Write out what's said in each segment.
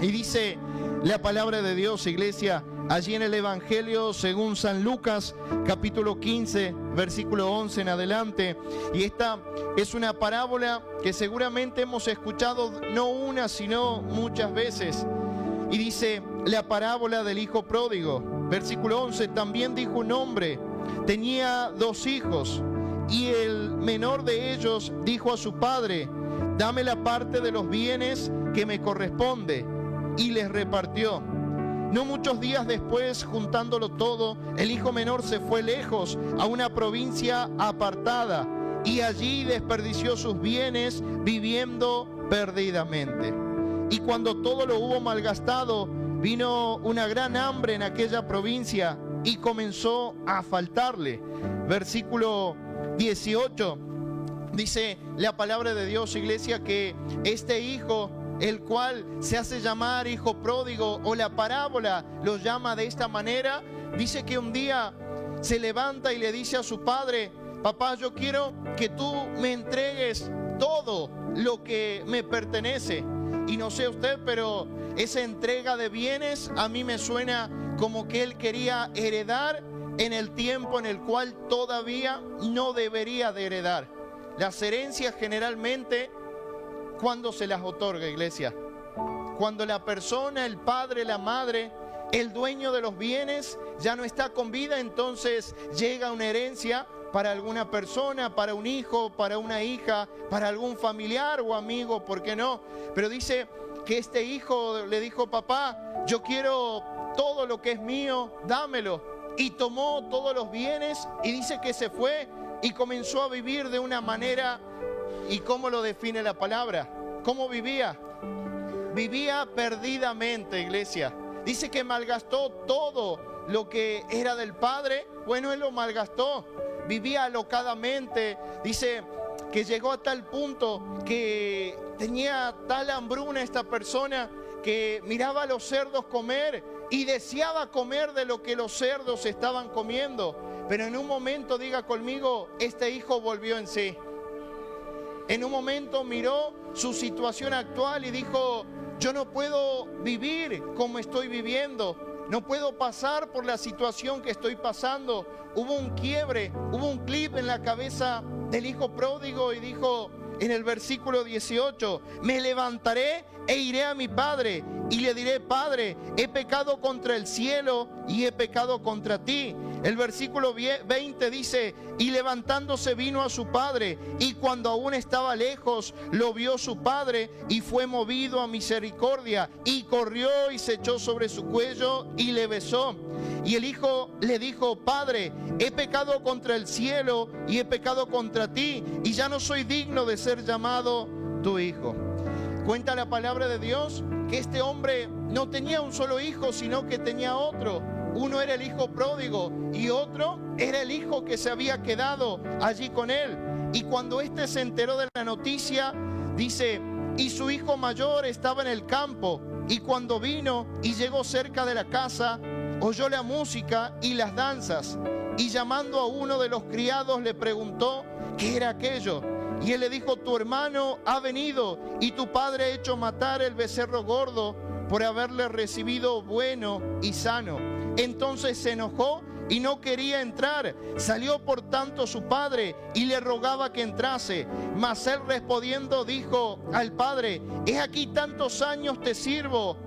Y dice la palabra de Dios, iglesia, allí en el Evangelio según San Lucas, capítulo 15, versículo 11 en adelante. Y esta es una parábola que seguramente hemos escuchado no una, sino muchas veces. Y dice la parábola del hijo pródigo. Versículo 11, también dijo un hombre, tenía 2 hijos, y el menor de ellos dijo a su padre, dame la parte de los bienes que me corresponde, y les repartió. No muchos días después, juntándolo todo, el hijo menor se fue lejos a una provincia apartada, y allí desperdició sus bienes viviendo perdidamente. Y cuando todo lo hubo malgastado, vino una gran hambre en aquella provincia y comenzó a faltarle. Versículo 18, dice la palabra de Dios, iglesia, que este hijo, el cual se hace llamar hijo pródigo, o la parábola lo llama de esta manera, dice que un día se levanta y le dice a su padre, papá, yo quiero que tú me entregues todo lo que me pertenece. Y no sé usted, pero esa entrega de bienes a mí me suena como que él quería heredar en el tiempo en el cual todavía no debería de heredar. Las herencias generalmente, ¿cuándo se las otorga, iglesia? Cuando la persona, el padre, la madre, el dueño de los bienes ya no está con vida, entonces llega una herencia para alguna persona, para un hijo, para una hija, para algún familiar o amigo, ¿por qué no? Pero dice que este hijo le dijo, papá, yo quiero todo lo que es mío, dámelo. Y tomó todos los bienes y dice que se fue y comenzó a vivir de una manera. ¿Y cómo lo define la palabra? ¿Cómo vivía? Vivía perdidamente, iglesia. Dice que malgastó todo lo que era del padre. Bueno, él lo malgastó. Vivía alocadamente. Dice que llegó a tal punto que tenía tal hambruna esta persona que miraba a los cerdos comer y deseaba comer de lo que los cerdos estaban comiendo. Pero en un momento, diga conmigo, este hijo volvió en sí. En un momento miró su situación actual y dijo, yo no puedo vivir como estoy viviendo, no puedo pasar por la situación que estoy pasando. Hubo un quiebre, hubo un clip en la cabeza del hijo pródigo y dijo en el versículo 18, me levantaré e iré a mi padre y le diré, Padre, he pecado contra el cielo y he pecado contra ti. El versículo 20 dice, y levantándose vino a su padre, y cuando aún estaba lejos, lo vio su padre, y fue movido a misericordia, y corrió y se echó sobre su cuello, y le besó. Y el hijo le dijo, Padre, he pecado contra el cielo, y he pecado contra ti, y ya no soy digno de ser llamado tu hijo. Cuenta la palabra de Dios que este hombre no tenía un solo hijo, sino que tenía otro. Uno era el hijo pródigo y otro era el hijo que se había quedado allí con él. Y cuando éste se enteró de la noticia, dice, y su hijo mayor estaba en el campo, y cuando vino y llegó cerca de la casa, oyó la música y las danzas, y llamando a uno de los criados le preguntó qué era aquello. Y él le dijo, tu hermano ha venido y tu padre ha hecho matar el becerro gordo por haberle recibido bueno y sano. Entonces se enojó y no quería entrar. Salió por tanto su padre y le rogaba que entrase. Mas él respondiendo dijo al padre, he aquí tantos años te sirvo,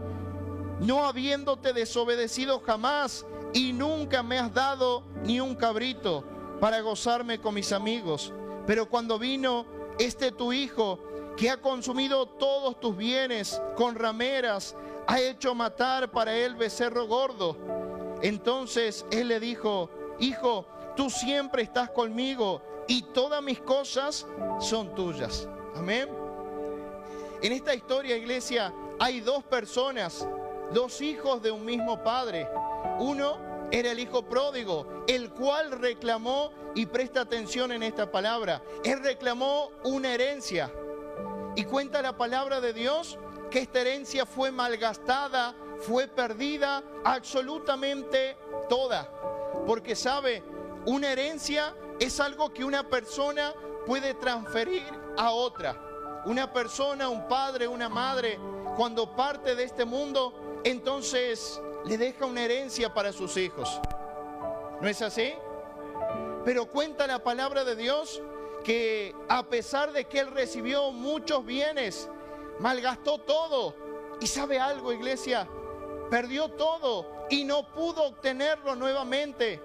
no habiéndote desobedecido jamás, y nunca me has dado ni un cabrito para gozarme con mis amigos. Pero cuando vino este tu hijo, que ha consumido todos tus bienes con rameras, ha hecho matar para él becerro gordo. Entonces él le dijo, hijo, tú siempre estás conmigo y todas mis cosas son tuyas. Amén. En esta historia, iglesia, hay 2 personas, 2 hijos de un mismo padre. Uno era el hijo pródigo, el cual reclamó, y presta atención en esta palabra, él reclamó una herencia. Y cuenta la palabra de Dios que esta herencia fue malgastada, fue perdida absolutamente toda. Porque sabe, una herencia es algo que una persona puede transferir a otra. Una persona, un padre, una madre, cuando parte de este mundo, entonces le deja una herencia para sus hijos. ¿No es así? Pero cuenta la palabra de Dios que a pesar de que él recibió muchos bienes, malgastó todo. ¿Y sabe algo, iglesia? Perdió todo y no pudo obtenerlo nuevamente,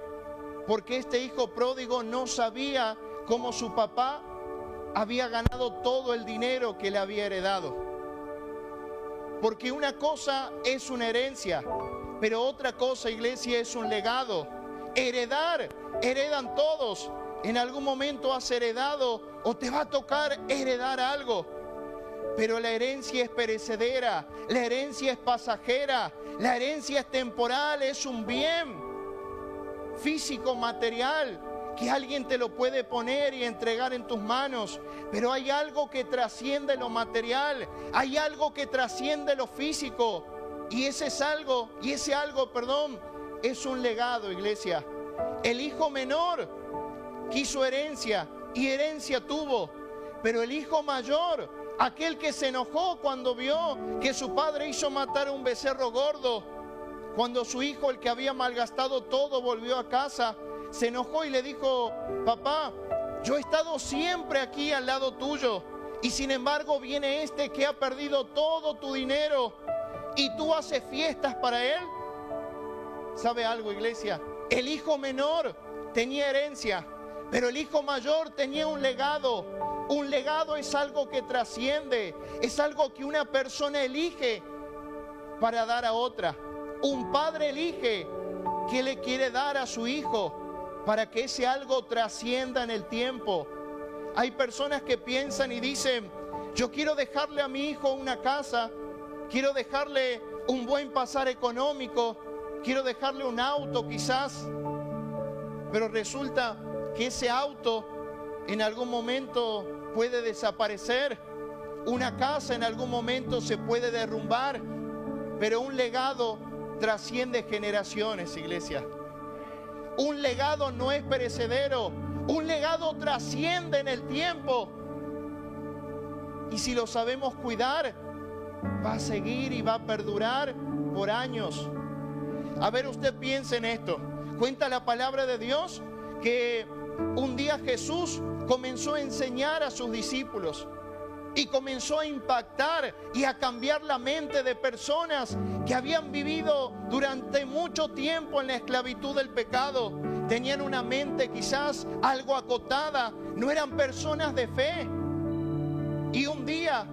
porque este hijo pródigo no sabía cómo su papá había ganado todo el dinero que le había heredado. Porque una cosa es una herencia, pero otra cosa, iglesia, es un legado. Heredan todos. En algún momento has heredado o te va a tocar heredar algo. Pero la herencia es perecedera, la herencia es pasajera, la herencia es temporal, es un bien físico, material, que alguien te lo puede poner y entregar en tus manos. Pero hay algo que trasciende lo material, hay algo que trasciende lo físico. Y ese algo, es un legado, iglesia. El hijo menor quiso herencia y herencia tuvo, pero el hijo mayor, aquel que se enojó cuando vio que su padre hizo matar a un becerro gordo, cuando su hijo, el que había malgastado todo, volvió a casa, se enojó y le dijo: papá, yo he estado siempre aquí al lado tuyo, y sin embargo viene este que ha perdido todo tu dinero y tú haces fiestas para él. ¿Sabe algo, iglesia? El hijo menor tenía herencia, pero el hijo mayor tenía un legado. Un legado es algo que trasciende, es algo que una persona elige para dar a otra. Un padre elige qué le quiere dar a su hijo para que ese algo trascienda en el tiempo. Hay personas que piensan y dicen: yo quiero dejarle a mi hijo una casa, quiero dejarle un buen pasar económico, quiero dejarle un auto quizás, pero resulta que ese auto en algún momento puede desaparecer, una casa en algún momento se puede derrumbar, pero un legado trasciende generaciones, iglesia. Un legado no es perecedero, un legado trasciende en el tiempo. Y si lo sabemos cuidar, va a seguir y va a perdurar por años. A ver, usted piense en esto. Cuenta la palabra de Dios que un día Jesús comenzó a enseñar a sus discípulos y comenzó a impactar y a cambiar la mente de personas que habían vivido durante mucho tiempo en la esclavitud del pecado. Tenían una mente quizás algo acotada, no eran personas de fe. Y un día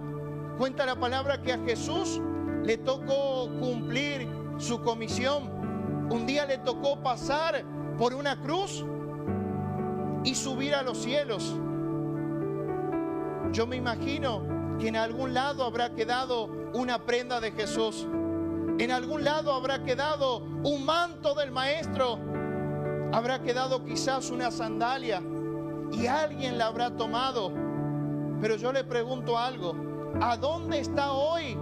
cuenta la palabra que a Jesús le tocó cumplir su comisión. Un día le tocó pasar por una cruz y subir a los cielos. Yo me imagino que en algún lado habrá quedado una prenda de Jesús. En algún lado habrá quedado un manto del Maestro. Habrá quedado quizás una sandalia y alguien la habrá tomado. Pero yo le pregunto algo: ¿a dónde está hoy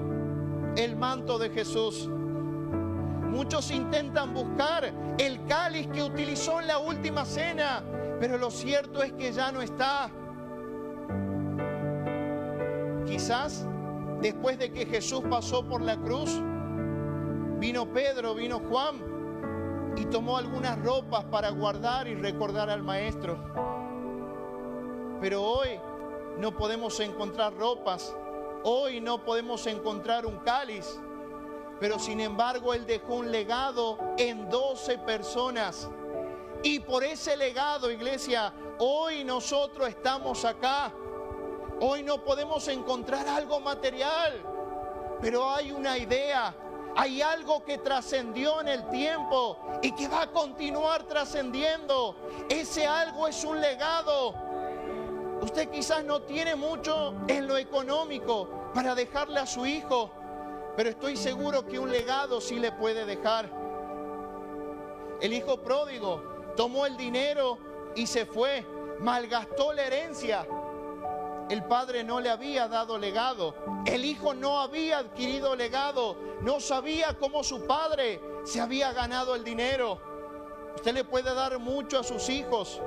el manto de Jesús? Muchos intentan buscar el cáliz que utilizó en la última cena, pero lo cierto es que ya no está. Quizás después de que Jesús pasó por la cruz, vino Pedro, vino Juan y tomó algunas ropas para guardar y recordar al Maestro. Pero hoy no podemos encontrar ropas, hoy no podemos encontrar un cáliz. Pero sin embargo Él dejó un legado en 12 personas. Y por ese legado, iglesia, hoy nosotros estamos acá. Hoy no podemos encontrar algo material, pero hay una idea, hay algo que trascendió en el tiempo y que va a continuar trascendiendo. Ese algo es un legado. Usted quizás no tiene mucho en lo económico para dejarle a su hijo, pero estoy seguro que un legado sí le puede dejar. El hijo pródigo tomó el dinero y se fue, malgastó la herencia. El padre no le había dado legado, el hijo no había adquirido legado, no sabía cómo su padre se había ganado el dinero. Usted le puede dar mucho a sus hijos,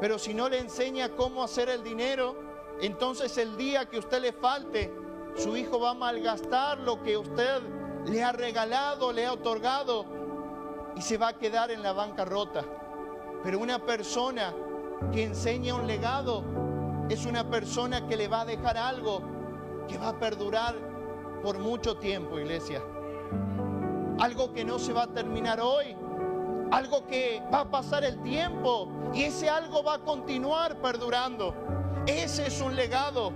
pero si no le enseña cómo hacer el dinero, entonces el día que usted le falte, su hijo va a malgastar lo que usted le ha regalado, le ha otorgado, y se va a quedar en la bancarrota. Pero una persona que enseña un legado es una persona que le va a dejar algo que va a perdurar por mucho tiempo, iglesia. Algo que no se va a terminar hoy, algo que va a pasar el tiempo y ese algo va a continuar perdurando. Ese es un legado.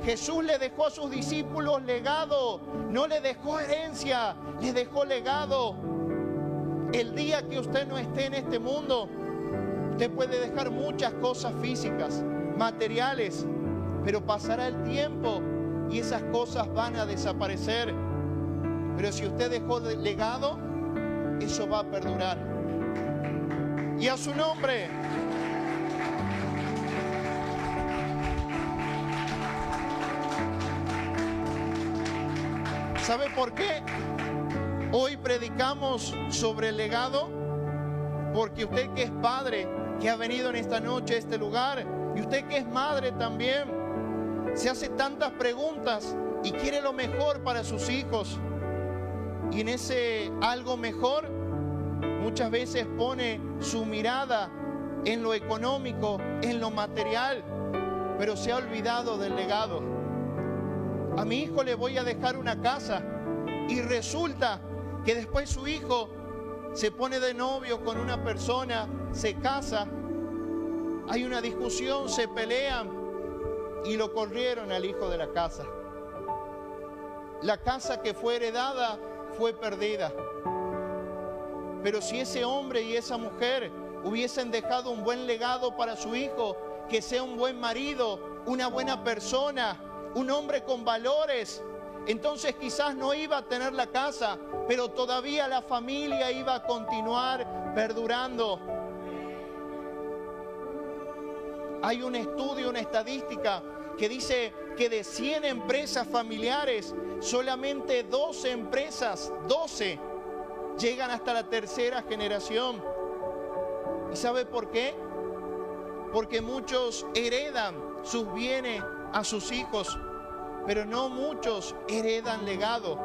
Jesús le dejó a sus discípulos legado, no le dejó herencia, le dejó legado. El día que usted no esté en este mundo, usted puede dejar muchas cosas físicas, materiales, pero pasará el tiempo y esas cosas van a desaparecer. Pero si usted dejó legado, eso va a perdurar. Y a su nombre. ¿Sabe por qué hoy predicamos sobre el legado? Porque usted que es padre, que ha venido en esta noche a este lugar, y usted que es madre también, se hace tantas preguntas y quiere lo mejor para sus hijos. Y en ese algo mejor, muchas veces pone su mirada en lo económico, en lo material, pero se ha olvidado del legado. A mi hijo le voy a dejar una casa y resulta que después su hijo se pone de novio con una persona, se casa, hay una discusión, se pelean y lo corrieron al hijo de la casa. La casa que fue heredada fue perdida. Pero si ese hombre y esa mujer hubiesen dejado un buen legado para su hijo, que sea un buen marido, una buena persona, un hombre con valores, entonces quizás no iba a tener la casa, pero todavía la familia iba a continuar perdurando. Hay un estudio, una estadística que dice que de 100 empresas familiares, solamente 12 empresas, 12, llegan hasta la tercera generación. ¿Y sabe por qué? Porque muchos heredan sus bienes a sus hijos, pero no muchos heredan legado.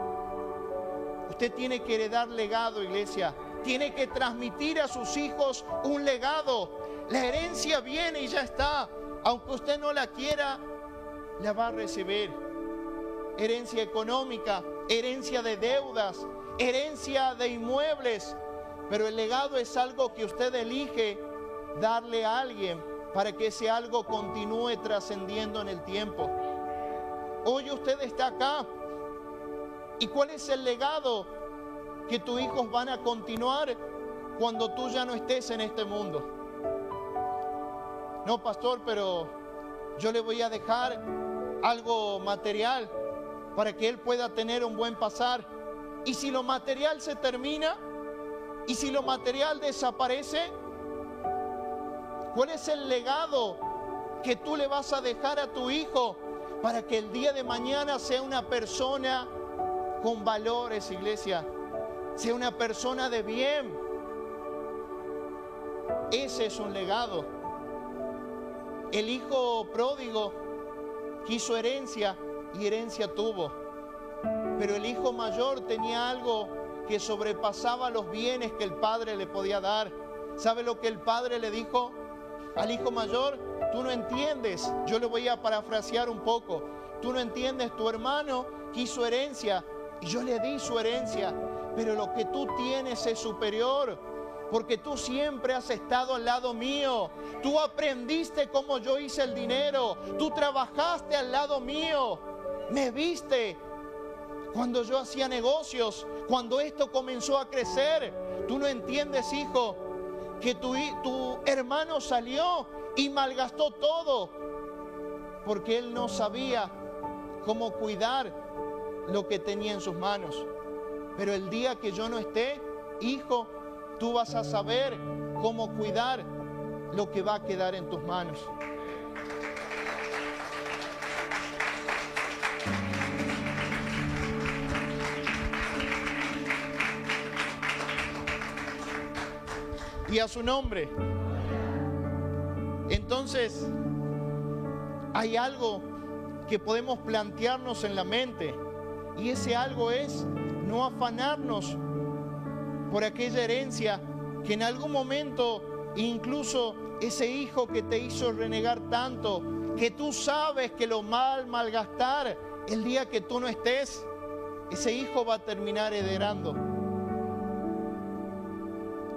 Usted tiene que heredar legado, iglesia. Tiene que transmitir a sus hijos un legado. La herencia viene y ya está. Aunque usted no la quiera, la va a recibir. Herencia económica, herencia de deudas, herencia de inmuebles. Pero el legado es algo que usted elige darle a alguien para que ese algo continúe trascendiendo en el tiempo. Hoy usted está acá. ¿Y cuál es el legado que tus hijos van a continuar cuando tú ya no estés en este mundo? No, pastor, pero yo le voy a dejar algo material para que él pueda tener un buen pasar. ¿Y si lo material se termina? ¿Y si lo material desaparece? ¿Cuál es el legado que tú le vas a dejar a tu hijo para que el día de mañana sea una persona con valores, iglesia? Sea una persona de bien. Ese es un legado. El hijo pródigo quiso herencia y herencia tuvo. Pero el hijo mayor tenía algo que sobrepasaba los bienes que el padre le podía dar. ¿Sabe lo que el padre le dijo al hijo mayor? Tú no entiendes. Yo le voy a parafrasear un poco. Tú no entiendes, tu hermano quiso herencia y yo le di su herencia, pero lo que tú tienes es superior, porque tú siempre has estado al lado mío. Tú aprendiste cómo yo hice el dinero, tú trabajaste al lado mío, me viste cuando yo hacía negocios, cuando esto comenzó a crecer. Tú no entiendes, hijo, que tu hermano salió y malgastó todo porque él no sabía cómo cuidar lo que tenía en sus manos. Pero el día que yo no esté, hijo, tú vas a saber cómo cuidar lo que va a quedar en tus manos. Y a su nombre. Entonces, hay algo que podemos plantearnos en la mente. Y ese algo es no afanarnos por aquella herencia que en algún momento, incluso ese hijo que te hizo renegar tanto, que tú sabes que lo malgastar el día que tú no estés, ese hijo va a terminar heredando.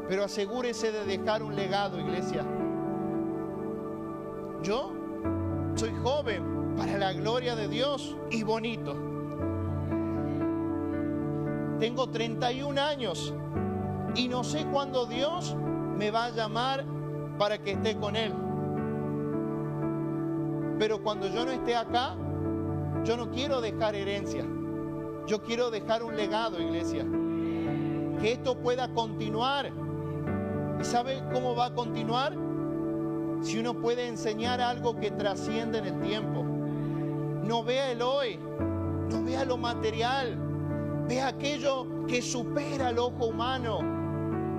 Pero asegúrese de dejar un legado, iglesia. Yo soy joven para la gloria de Dios y bonito. Tengo 31 años y no sé cuándo Dios me va a llamar para que esté con Él. Pero cuando yo no esté acá, yo no quiero dejar herencia. Yo quiero dejar un legado, iglesia. Que esto pueda continuar. ¿Y sabe cómo va a continuar? Si uno puede enseñar algo que trasciende en el tiempo. No vea el hoy, no vea lo material, vea aquello que supera al ojo humano.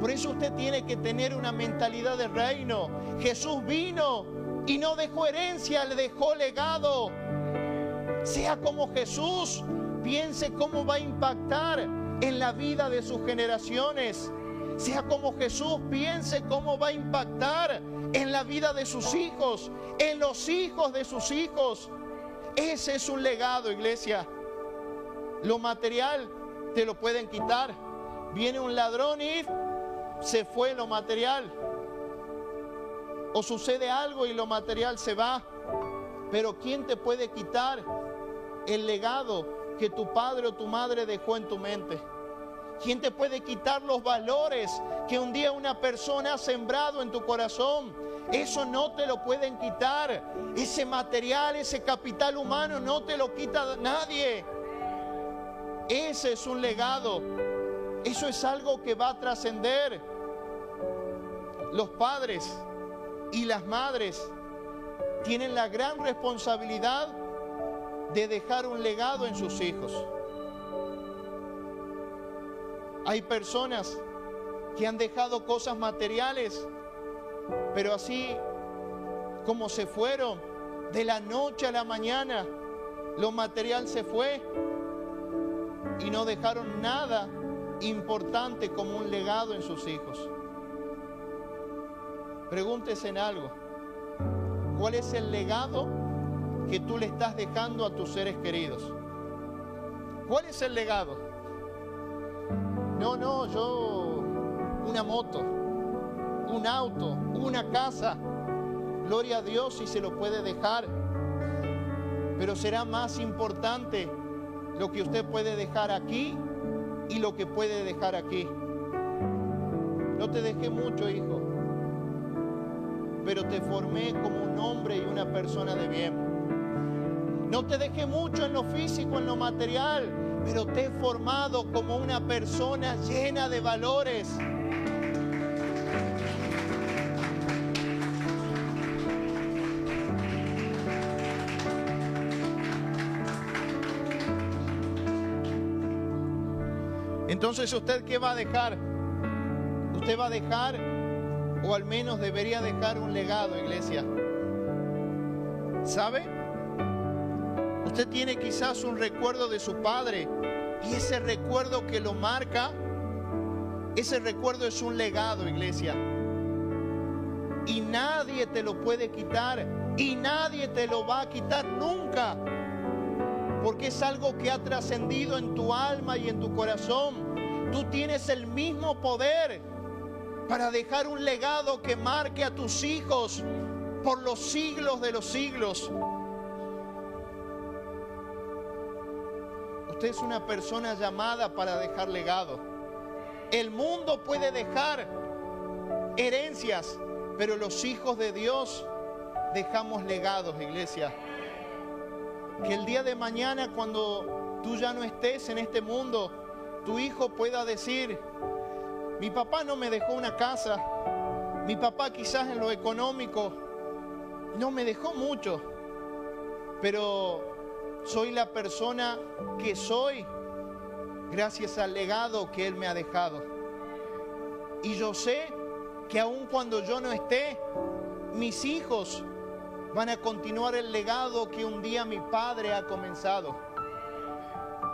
Por eso usted tiene que tener una mentalidad de reino. Jesús vino y no dejó herencia, le dejó legado. Sea como Jesús, piense cómo va a impactar en la vida de sus generaciones. Sea como Jesús, piense cómo va a impactar en la vida de sus hijos, en los hijos de sus hijos. Ese es un legado, iglesia. Lo material te lo pueden quitar. Viene un ladrón y se fue lo material. O sucede algo y lo material se va. Pero ¿quién te puede quitar el legado que tu padre o tu madre dejó en tu mente? ¿Quién te puede quitar los valores que un día una persona ha sembrado en tu corazón? Eso no te lo pueden quitar. Ese material, ese capital humano no te lo quita nadie. Ese es un legado. Eso es algo que va a trascender. Los padres y las madres tienen la gran responsabilidad de dejar un legado en sus hijos. Hay personas que han dejado cosas materiales, pero así como se fueron, de la noche a la mañana, lo material se fue y no dejaron nada importante como un legado en sus hijos. Pregúntese en algo. ¿Cuál es el legado que tú le estás dejando a tus seres queridos? ¿Cuál es el legado? No, yo, una moto, un auto, una casa. Gloria a Dios si se lo puede dejar. Pero será más importante lo que usted puede dejar aquí y lo que puede dejar aquí. No te dejé mucho, hijo, pero te formé como un hombre y una persona de bien. No te dejé mucho en lo físico, en lo material, pero te he formado como una persona llena de valores. Entonces, ¿usted qué va a dejar? Usted va a dejar, o al menos debería dejar, un legado, iglesia. ¿Sabe? Usted tiene quizás un recuerdo de su padre y ese recuerdo que lo marca, ese recuerdo es un legado, iglesia. Y nadie te lo puede quitar y nadie te lo va a quitar nunca, porque es algo que ha trascendido en tu alma y en tu corazón. Tú tienes el mismo poder para dejar un legado que marque a tus hijos por los siglos de los siglos. Usted es una persona llamada para dejar legado. El mundo puede dejar herencias, pero los hijos de Dios dejamos legados, iglesia. Que el día de mañana, cuando tú ya no estés en este mundo, tu hijo pueda decir: mi papá no me dejó una casa, mi papá quizás en lo económico no me dejó mucho, pero soy la persona que soy gracias al legado que Él me ha dejado. Y yo sé que aun cuando yo no esté, mis hijos van a continuar el legado que un día mi padre ha comenzado.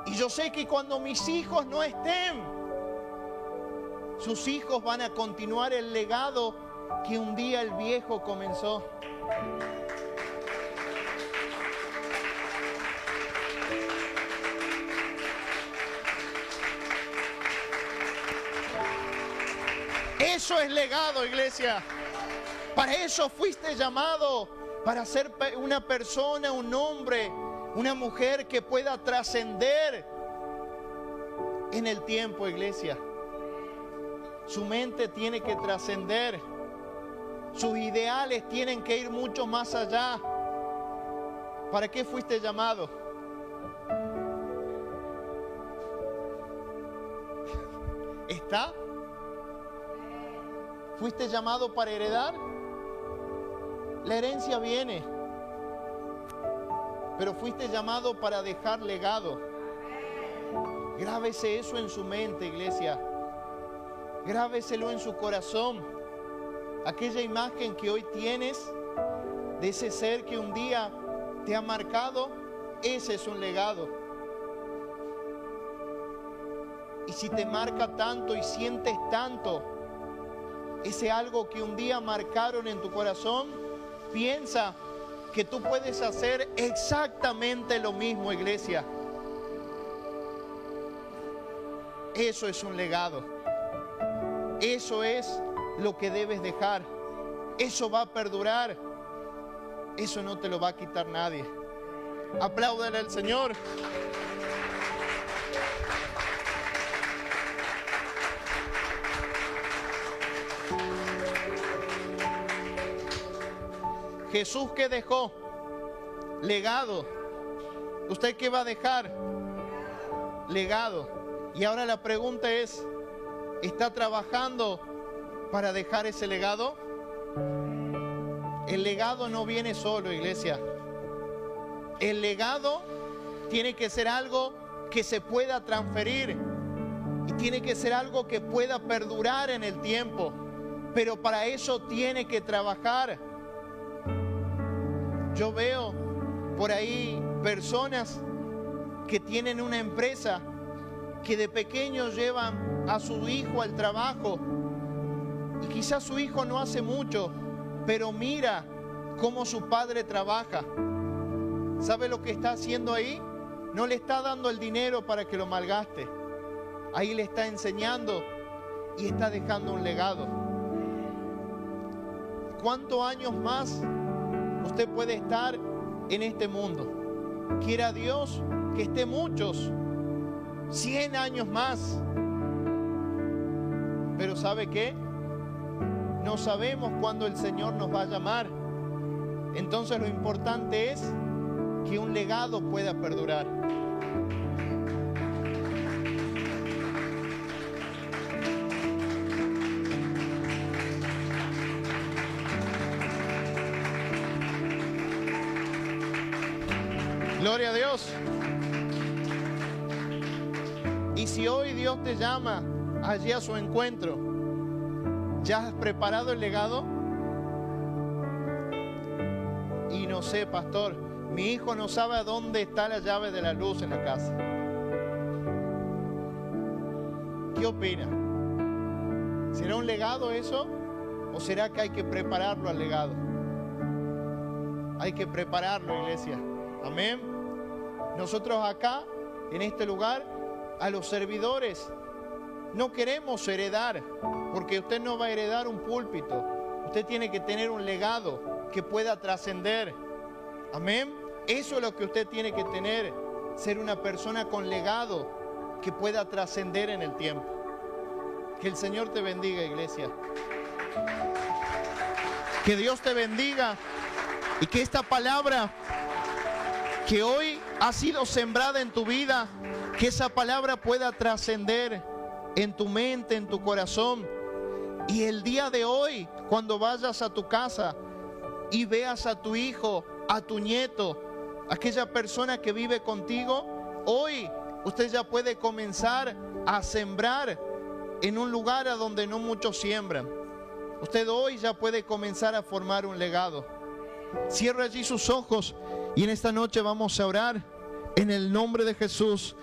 Y yo sé que cuando mis hijos no estén, sus hijos van a continuar el legado que un día el viejo comenzó. Eso es legado, iglesia. Para eso fuiste llamado, para ser una persona, un hombre, una mujer que pueda trascender en el tiempo, iglesia. Su mente tiene que trascender. Sus ideales tienen que ir mucho más allá. ¿Para qué fuiste llamado? ¿Está? ¿Fuiste llamado para heredar? La herencia viene. Pero fuiste llamado para dejar legado. Grábese eso en su mente, iglesia. Grábeselo en su corazón. Aquella imagen que hoy tienes de ese ser que un día te ha marcado, ese es un legado. Y si te marca tanto y sientes tanto ese algo que un día marcaron en tu corazón, piensa que tú puedes hacer exactamente lo mismo, iglesia. Eso es un legado. Eso es lo que debes dejar. Eso va a perdurar. Eso no te lo va a quitar nadie. Apláudale al Señor. Jesús, ¿qué dejó? Legado. ¿Usted qué va a dejar? Legado. Y ahora la pregunta es, ¿está trabajando para dejar ese legado? El legado no viene solo, iglesia. El legado tiene que ser algo que se pueda transferir y tiene que ser algo que pueda perdurar en el tiempo. Pero para eso tiene que trabajar. Yo veo por ahí personas que tienen una empresa que de pequeños llevan a su hijo al trabajo y quizás su hijo no hace mucho, pero mira cómo su padre trabaja. ¿Sabe lo que está haciendo ahí? No le está dando el dinero para que lo malgaste. Ahí le está enseñando y está dejando un legado. ¿Cuántos años más usted puede estar en este mundo? Quiera Dios que esté muchos, 100 años más. Pero ¿sabe qué? No sabemos cuándo el Señor nos va a llamar. Entonces lo importante es que un legado pueda perdurar. Gloria a Dios. Y si hoy Dios te llama allí a su encuentro, ¿ya has preparado el legado? Y no sé, pastor, mi hijo no sabe a dónde está la llave de la luz en la casa. ¿Qué opina? ¿Será un legado eso? ¿O será que hay que prepararlo al legado? Hay que prepararlo, iglesia. Amén. Nosotros acá, en este lugar, a los servidores, no queremos heredar, porque usted no va a heredar un púlpito. Usted tiene que tener un legado que pueda trascender. Amén. Eso es lo que usted tiene que tener, ser una persona con legado que pueda trascender en el tiempo. Que el Señor te bendiga, iglesia. Que Dios te bendiga y que esta palabra que hoy ha sido sembrada en tu vida, que esa palabra pueda trascender en tu mente, en tu corazón. Y el día de hoy, cuando vayas a tu casa y veas a tu hijo, a tu nieto, aquella persona que vive contigo, hoy usted ya puede comenzar a sembrar en un lugar a donde no muchos siembran. Usted hoy ya puede comenzar a formar un legado. cierre allí sus ojos y en esta noche vamos a orar en el nombre de Jesús.